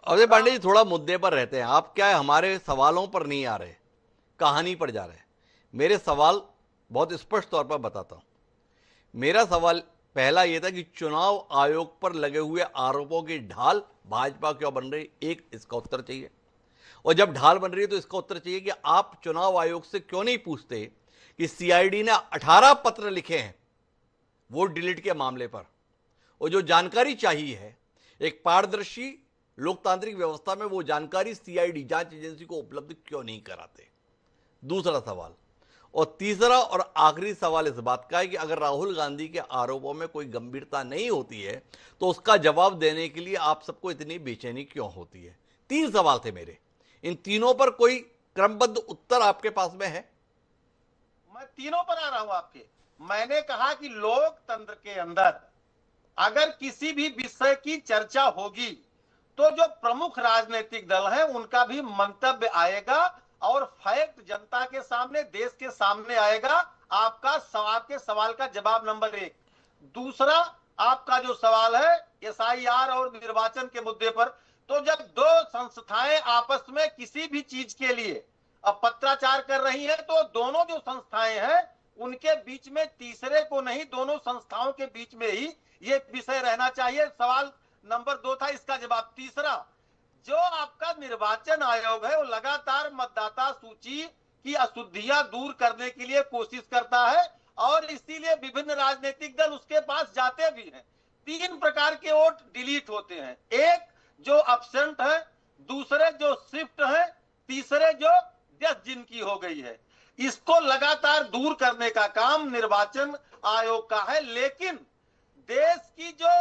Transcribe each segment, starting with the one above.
अजय पांडे जी, थोड़ा मुद्दे पर रहते हैं आप। क्या है, हमारे सवालों पर नहीं आ रहे, कहानी पर जा रहे हैं। मेरे सवाल बहुत स्पष्ट तौर पर बताता हूं। मेरा सवाल पहला यह था कि चुनाव आयोग पर लगे हुए आरोपों की ढाल भाजपा क्यों बन रही, एक इसका उत्तर चाहिए। और जब ढाल बन रही है तो इसका उत्तर चाहिए कि आप चुनाव आयोग से क्यों नहीं पूछते कि सीआईडी ने 18 पत्र लिखे हैं वोट डिलीट के मामले पर, और जो जानकारी चाहिए है एक पारदर्शी लोकतांत्रिक व्यवस्था में, वो जानकारी सीआईडी जांच एजेंसी को उपलब्ध क्यों नहीं कराते। दूसरा सवाल, और तीसरा और आखिरी सवाल इस बात का है कि अगर राहुल गांधी के आरोपों में कोई गंभीरता नहीं होती है तो उसका जवाब देने के लिए आप सबको इतनी बेचैनी क्यों होती है। तीन सवाल थे मेरे, इन तीनों पर कोई क्रमबद्ध उत्तर आपके पास में है? मैं तीनों पर आ रहा हूं आपके। मैंने कहा कि लोकतंत्र के अंदर अगर किसी भी विषय की चर्चा होगी तो जो प्रमुख राजनीतिक दल है उनका भी मंतव्य आएगा और फैक्ट जनता के सामने, देश के सामने आएगा। आपके सवाल का जवाब नंबर एक। दूसरा, आपका जो सवाल है एसआईआर और निर्वाचन के मुद्दे पर, तो जब दो संस्थाएं आपस में किसी भी चीज के लिए अब पत्राचार कर रही हैं तो दोनों जो संस्थाएं हैं उनके बीच में तीसरे को नहीं, दोनों संस्थाओं के बीच में ही ये विषय रहना चाहिए। सवाल नंबर दो था, इसका जवाब। तीसरा, जो आपका निर्वाचन आयोग है वो लगातार मतदाता सूची की अशुद्धियां दूर करने के लिए कोशिश करता है और इसीलिए विभिन्न राजनीतिक दल उसके पास जाते भी हैं। तीन प्रकार के वोट डिलीट होते हैं, एक जो एब्सेंट है, दूसरे जो शिफ्ट है, तीसरे जो डेथ जिनकी हो गई है। इसको लगातार दूर करने का काम निर्वाचन आयोग का है, लेकिन देश की जो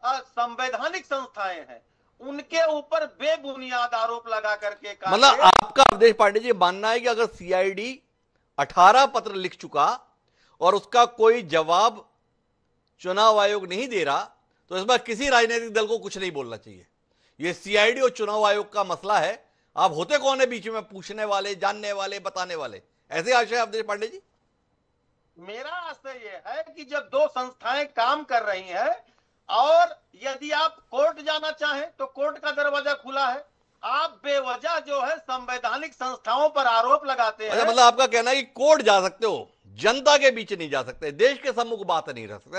संवैधानिक संस्थाएं हैं उनके ऊपर बेबुनियाद आरोप लगा करके मतलब आपका अवधेश पांडे जी मानना है कि अगर सीआईडी 18 पत्र लिख चुका और उसका कोई जवाब चुनाव आयोग नहीं दे रहा तो इस बार किसी राजनीतिक दल को कुछ नहीं बोलना चाहिए। यह सीआईडी और चुनाव आयोग का मसला है। आप होते कौन है बीच में पूछने वाले, जानने वाले, बताने वाले? ऐसे आशय अवधेश पांडे जी? मेरा आशय यह है कि जब दो संस्थाएं काम कर रही हैं और यदि आप कोर्ट जाना चाहें तो कोर्ट का दरवाजा खुला है। आप बेवजह जो है संवैधानिक संस्थाओं पर आरोप लगाते हैं। मतलब आपका कहना है कि कोर्ट जा सकते हो, जनता के बीच नहीं जा सकते, देश के सम्मुख बात नहीं रख सकते।